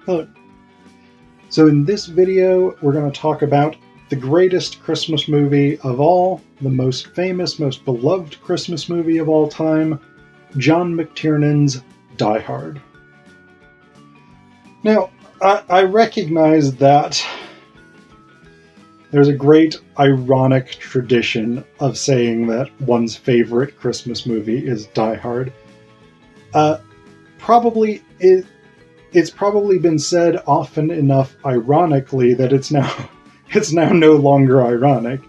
Hello. So in this video, we're going to talk about the greatest Christmas movie of all, the most famous, most beloved Christmas movie of all time, John McTiernan's Die Hard. Now, I recognize that there's a great ironic tradition of saying that one's favorite Christmas movie is Die Hard. It's probably been said often enough ironically that it's now no longer ironic.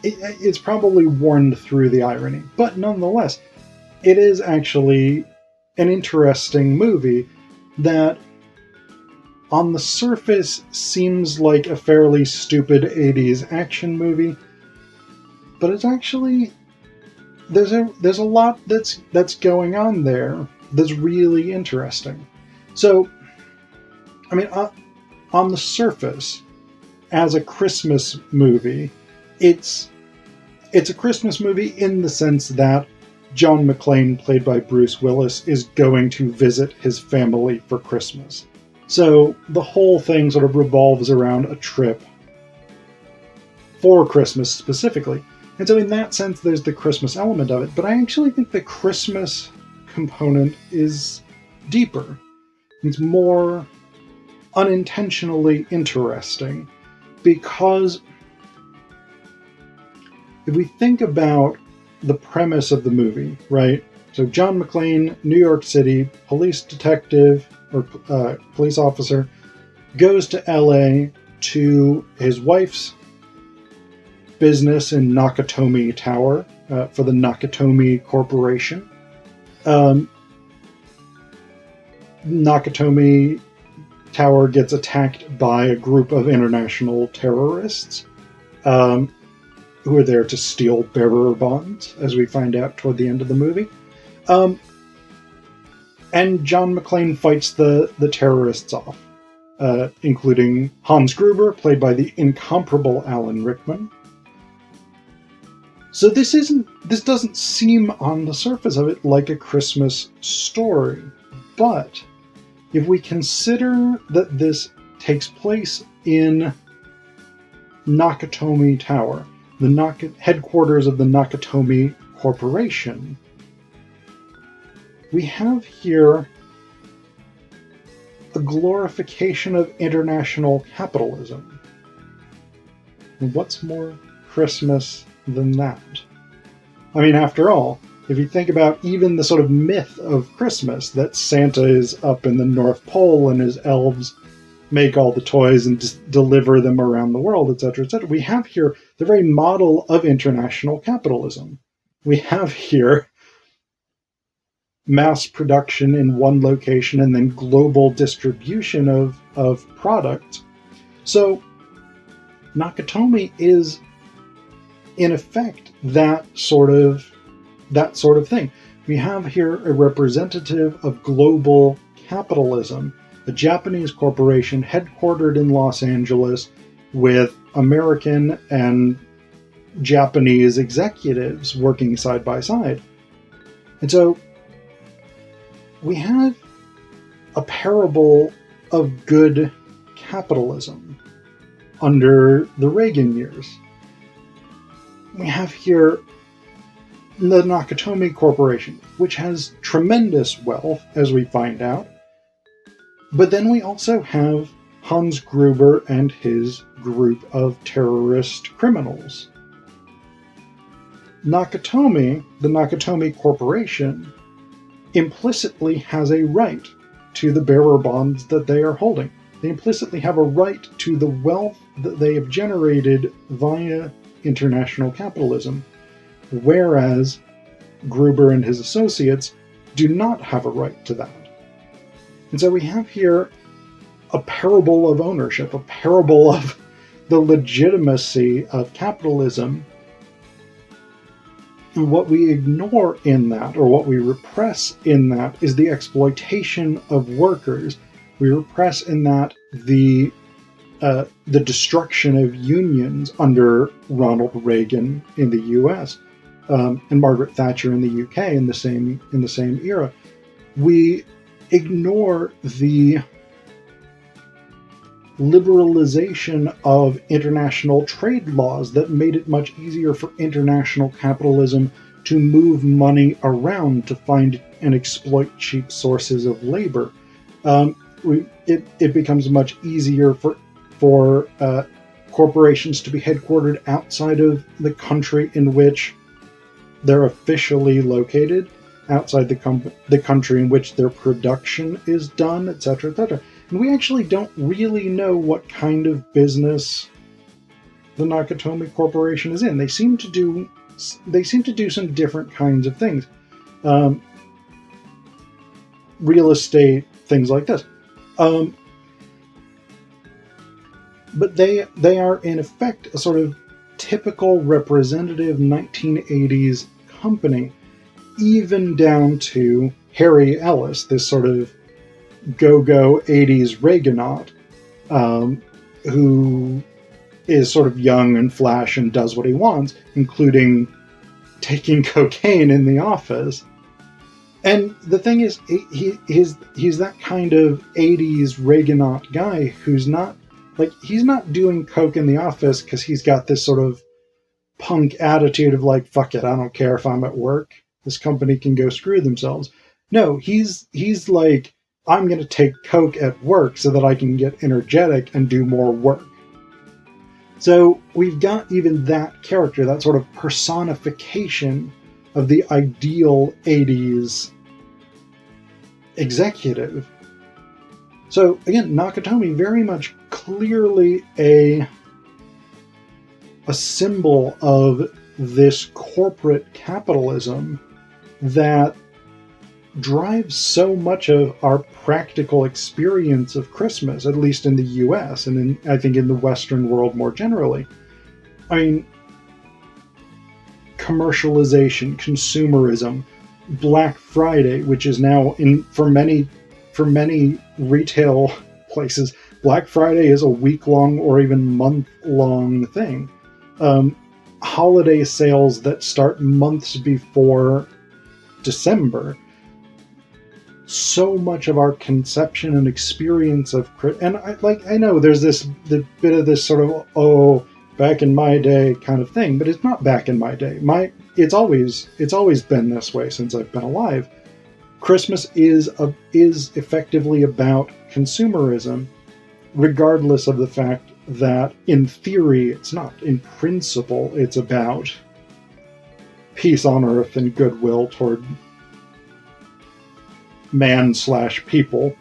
It's probably worn through the irony, but nonetheless, it is actually an interesting movie that on the surface seems like a fairly stupid 80s action movie, but it's actually there's a lot that's going on there that's really interesting. So, I mean, on the surface, as a Christmas movie, it's a Christmas movie in the sense that John McClane, played by Bruce Willis, is going to visit his family for Christmas. So the whole thing sort of revolves around a trip for Christmas specifically. And so in that sense, there's the Christmas element of it, but I actually think the Christmas component is deeper. It's more unintentionally interesting because if we think about the premise of the movie, right? So John McClane, New York City, police detective or police officer, goes to LA to his wife's business in Nakatomi Tower for the Nakatomi Corporation. Nakatomi Tower gets attacked by a group of international terrorists who are there to steal bearer bonds, as we find out toward the end of the movie. And John McClane fights the terrorists off, including Hans Gruber, played by the incomparable Alan Rickman. So this doesn't seem on the surface of it like a Christmas story, but if we consider that this takes place in Nakatomi Tower, the headquarters of the Nakatomi Corporation, we have here a glorification of international capitalism. And what's more Christmas than that? I mean, after all, if you think about even the sort of myth of Christmas, that Santa is up in the North Pole and his elves make all the toys and deliver them around the world, etc., etc., we have here the very model of international capitalism. We have here mass production in one location and then global distribution of product. So Nakatomi is, in effect, that sort of thing. We have here a representative of global capitalism, a Japanese corporation headquartered in Los Angeles with American and Japanese executives working side by side. And so we have a parable of good capitalism under the Reagan years. We have here the Nakatomi Corporation, which has tremendous wealth, as we find out. But then we also have Hans Gruber and his group of terrorist criminals. Nakatomi, the Nakatomi Corporation, implicitly has a right to the bearer bonds that they are holding. They implicitly have a right to the wealth that they have generated via international capitalism, whereas Gruber and his associates do not have a right to that. And so we have here a parable of ownership, a parable of the legitimacy of capitalism. And what we ignore in that, or what we repress in that, is the exploitation of workers. We repress in that the destruction of unions under Ronald Reagan in the U.S. And Margaret Thatcher in the UK in the same era. We ignore the liberalization of international trade laws that made it much easier for international capitalism to move money around to find and exploit cheap sources of labor. It becomes much easier for corporations to be headquartered outside of the country in which they're officially located, outside the country in which their production is done, etc., etc. And we actually don't really know what kind of business the Nakatomi Corporation is in. They seem to do some different kinds of things. Real estate, things like this. But they are in effect a sort of typical representative 1980s company, even down to Harry Ellis, this sort of go-go 80s Reaganaut, who is sort of young and flash and does what he wants, including taking cocaine in the office. And the thing is, he's that kind of 80s Reaganaut guy who's not, like, he's not doing coke in the office because he's got this sort of punk attitude of like, fuck it, I don't care if I'm at work. This company can go screw themselves. No, he's like, I'm going to take coke at work so that I can get energetic and do more work. So we've got even that character, that sort of personification of the ideal 80s executive. So again, Nakatomi very much clearly a symbol of this corporate capitalism that drives so much of our practical experience of Christmas, at least in the US and I think in the Western world more generally. I mean, commercialization, consumerism, Black Friday, which is now for many retail places, Black Friday is a week-long or even month-long thing. Holiday sales that start months before December. So much of our conception and experience of, and I know there's the bit of this sort of, oh, back in my day kind of thing, but it's not back in my day. It's always been this way since I've been alive. Christmas is effectively about consumerism, regardless of the fact that in theory it's not. In principle, it's about peace on earth and goodwill toward man/people.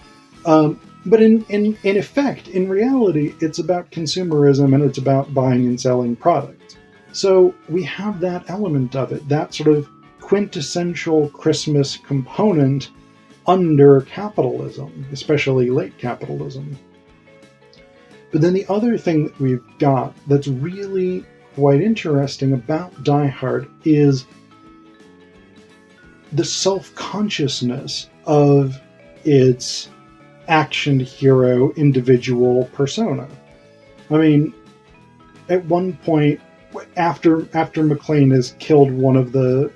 But in effect, in reality, it's about consumerism and it's about buying and selling products. So we have that element of it, that sort of quintessential Christmas component under capitalism, especially late capitalism. But then the other thing that we've got that's really quite interesting about Die Hard is the self-consciousness of its action hero individual persona. I mean, at one point, after McClane has killed one of the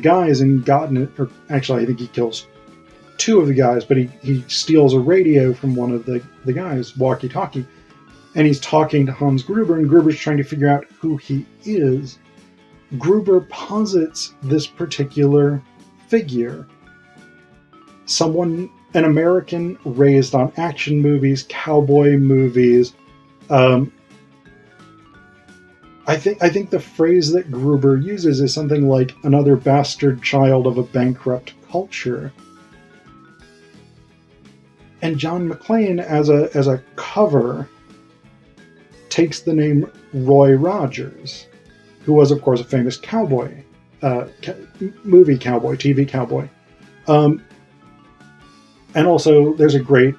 guys and gotten it, or actually I think he kills two of the guys, but he steals a radio from one of the guys, walkie-talkie, and he's talking to Hans Gruber, and Gruber's trying to figure out who he is. Gruber posits this particular figure, an American raised on action movies, cowboy movies. I think the phrase that Gruber uses is something like another bastard child of a bankrupt culture. And John McClane, as a cover, takes the name Roy Rogers, who was, of course, a famous cowboy, movie cowboy, TV cowboy. And also, there's a great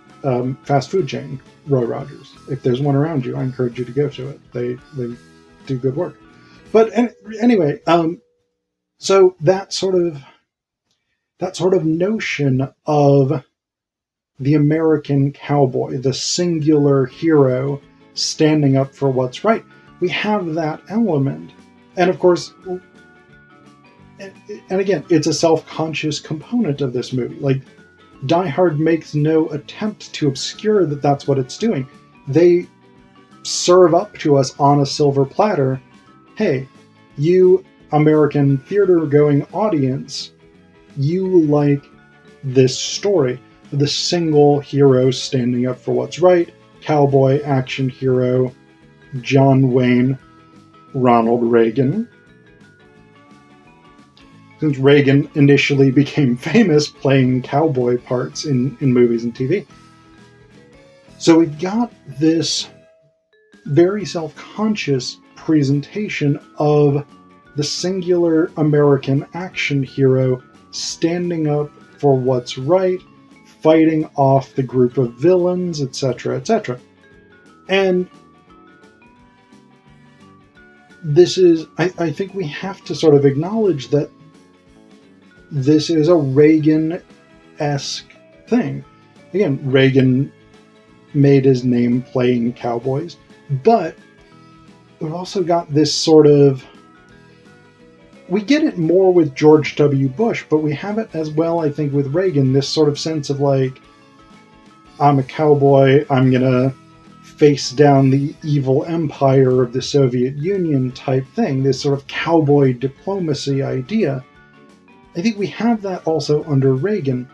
fast food chain, Roy Rogers. If there's one around you, I encourage you to go to it. They do good work. But anyway, so that sort of notion of the American cowboy, the singular hero standing up for what's right, we have that element. And of course, and again, it's a self-conscious component of this movie. Like, Die Hard makes no attempt to obscure that that's what it's doing. they serve up to us on a silver platter, hey, you American theater-going audience, you like this story. The single hero standing up for what's right, cowboy action hero, John Wayne, Ronald Reagan. Since Reagan initially became famous playing cowboy parts in movies and TV. So we've got this very self-conscious presentation of the singular American action hero standing up for what's right, fighting off the group of villains, etc., etc. And this is, I think we have to sort of acknowledge that this is a Reagan-esque thing. Again, Reagan made his name playing cowboys, but we've also got this sort of, we get it more with George W. Bush, but we have it as well, I think, with Reagan, this sort of sense of like, I'm a cowboy, I'm gonna face down the evil empire of the Soviet Union type thing, this sort of cowboy diplomacy idea. I think we have that also under Reagan.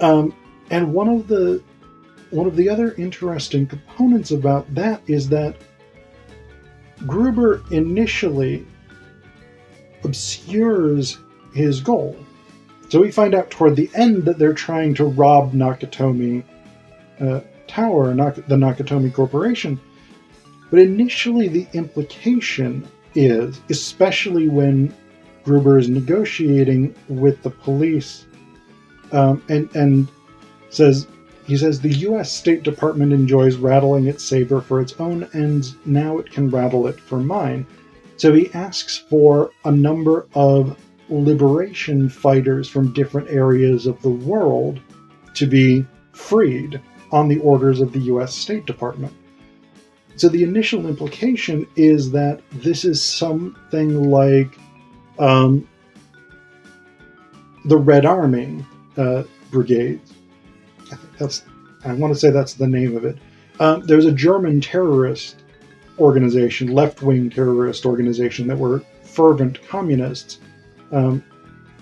And one of the other interesting components about that is that Gruber initially obscures his goal. So we find out toward the end that they're trying to rob Nakatomi Tower, the Nakatomi Corporation. But initially the implication is, especially when Gruber is negotiating with the police, and he says the U.S. State Department enjoys rattling its saber for its own ends. Now it can rattle it for mine. So he asks for a number of liberation fighters from different areas of the world to be freed on the orders of the U.S. State Department. So the initial implication is that this is something like the Red Army Brigade. I want to say that's the name of it. There's a German terrorist organization, left-wing terrorist organization that were fervent communists. And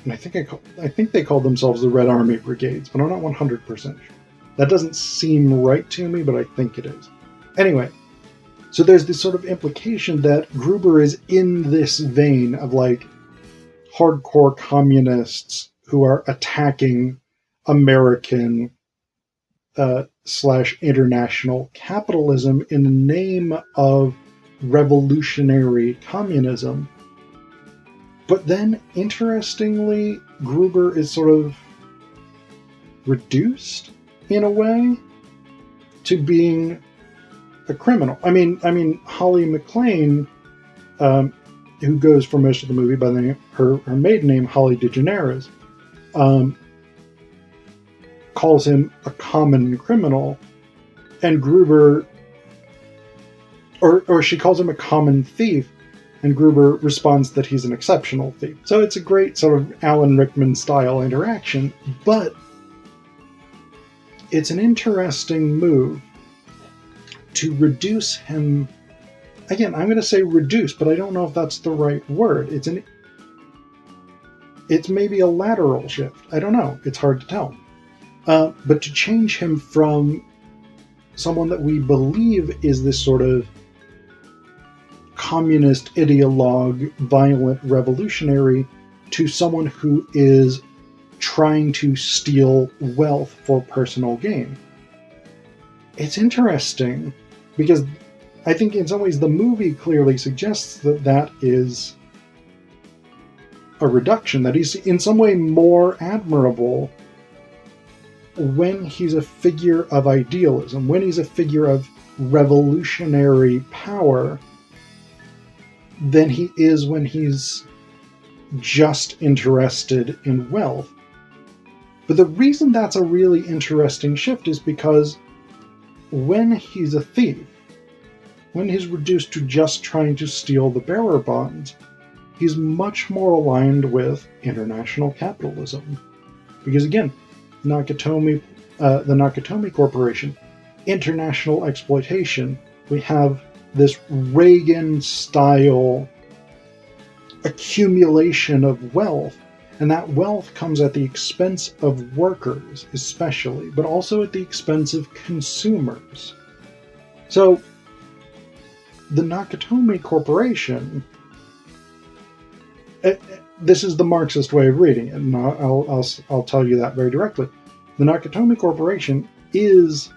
I think they called themselves the Red Army Brigades, but I'm not 100% sure. That doesn't seem right to me, but I think it is. Anyway, so there's this sort of implication that Gruber is in this vein of like hardcore communists who are attacking American / international capitalism in the name of revolutionary communism. But then, interestingly, Gruber is sort of reduced, in a way, to being a criminal. I mean, Holly McClane, who goes for most of the movie by the name, her maiden name, Holly DeGeneres, calls him a common criminal, and Gruber, or she calls him a common thief, and Gruber responds that he's an exceptional thief. So it's a great sort of Alan Rickman style interaction, but it's an interesting move to reduce him. Again, I'm going to say reduce, but I don't know if that's the right word. It's maybe a lateral shift. I don't know. It's hard to tell. But to change him from someone that we believe is this sort of communist ideologue, violent revolutionary, to someone who is trying to steal wealth for personal gain. It's interesting because I think in some ways the movie clearly suggests that that is a reduction, that he's in some way more admirable when he's a figure of idealism, when he's a figure of revolutionary power, than he is when he's just interested in wealth. But the reason that's a really interesting shift is because when he's a thief, when he's reduced to just trying to steal the bearer bonds, he's much more aligned with international capitalism. Because again, the Nakatomi Corporation, international exploitation. We have this Reagan-style accumulation of wealth, and that wealth comes at the expense of workers, especially, but also at the expense of consumers. So, the Nakatomi Corporation, this is the Marxist way of reading it, and I'll tell you that very directly. The Nakatomi Corporation is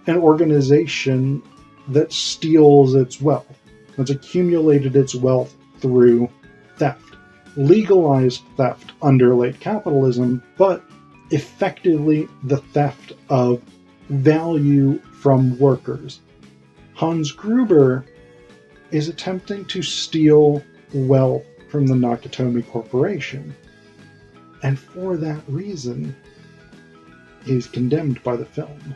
an organization that steals its wealth, that's accumulated its wealth through theft, legalized theft under late capitalism, but effectively the theft of value from workers. Hans Gruber is attempting to steal wealth from the Nakatomi Corporation, and for that reason, he's condemned by the film.